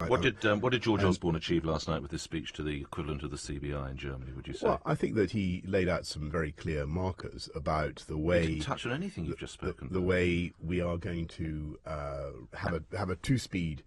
right. What did George Osborne achieve last night with his speech to the equivalent of the CBI in Germany, would you say? Well, I think that he laid out some very clear markers about the way... He didn't touch on anything you've just spoken the way we are going to have a two-speed...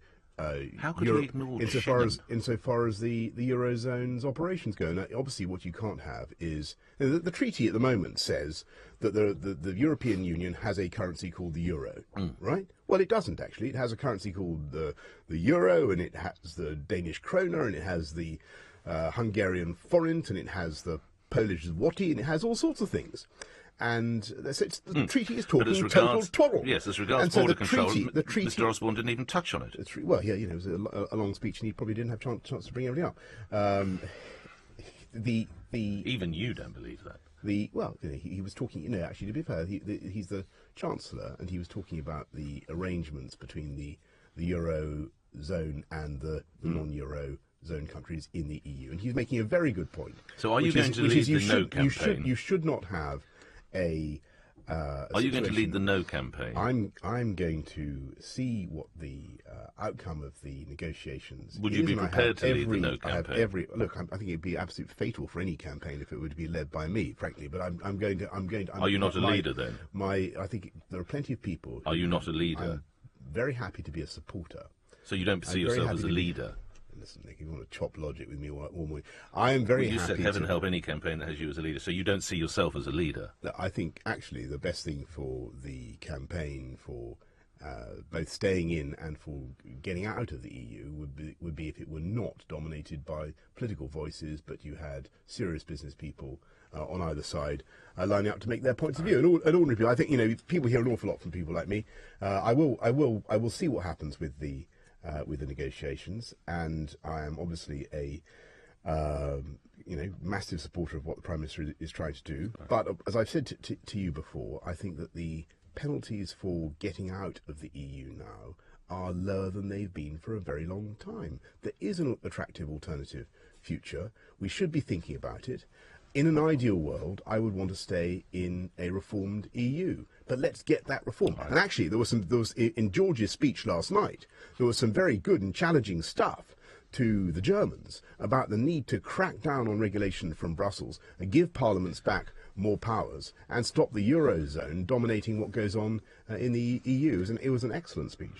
How could you ignore insofar as the Eurozone's operations go? Now, obviously, what you can't have is the treaty at the moment says that the European Union has a currency called the euro, right? Well, it doesn't actually. It has a currency called the euro, and it has the Danish kroner, and it has the Hungarian forint, and it has the Polish zloty, and it has all sorts of things. And the treaty is talking total twaddle. Yes, as regards border control, the treaty, Mr. Osborne didn't even touch on it. Well, yeah, it was a long speech, and he probably didn't have chance to bring everything up. Even you don't believe that. He was talking. Actually, to be fair, he's the Chancellor, and he was talking about the arrangements between the Eurozone and the non-Euro zone countries in the EU, and he's making a very good point. So, are you going to lead the No campaign? You should not have a Are you going to lead the No campaign? I'm going to see what the outcome of the negotiations. Would you be prepared to lead the No campaign? Look. I think it'd be absolutely fatal for any campaign if it were to be led by me, frankly. But I'm going to. Are you not a leader then? I think there are plenty of people. Are you not a leader? I'm very happy to be a supporter. So you don't see yourself as a leader? Listen, Nick, if you want to chop logic with me all morning, I am very happy. You said heaven help any campaign that has you as a leader, so you don't see yourself as a leader. I think actually the best thing for the campaign for both staying in and for getting out of the EU would be if it were not dominated by political voices, but you had serious business people on either side lining up to make their points of view. And ordinary people, I think people hear an awful lot from people like me. I will see what happens with the negotiations, and I am obviously a massive supporter of what the Prime Minister is trying to do. But as I've said to you before, I think that the penalties for getting out of the EU now are lower than they've been for a very long time. There is an attractive alternative future. We should be thinking about it. In an ideal world, I would want to stay in a reformed EU. But let's get that reform. And actually, there was in George's speech last night, there was some very good and challenging stuff to the Germans about the need to crack down on regulation from Brussels and give parliaments back more powers and stop the Eurozone dominating what goes on in the EU. And it was an excellent speech.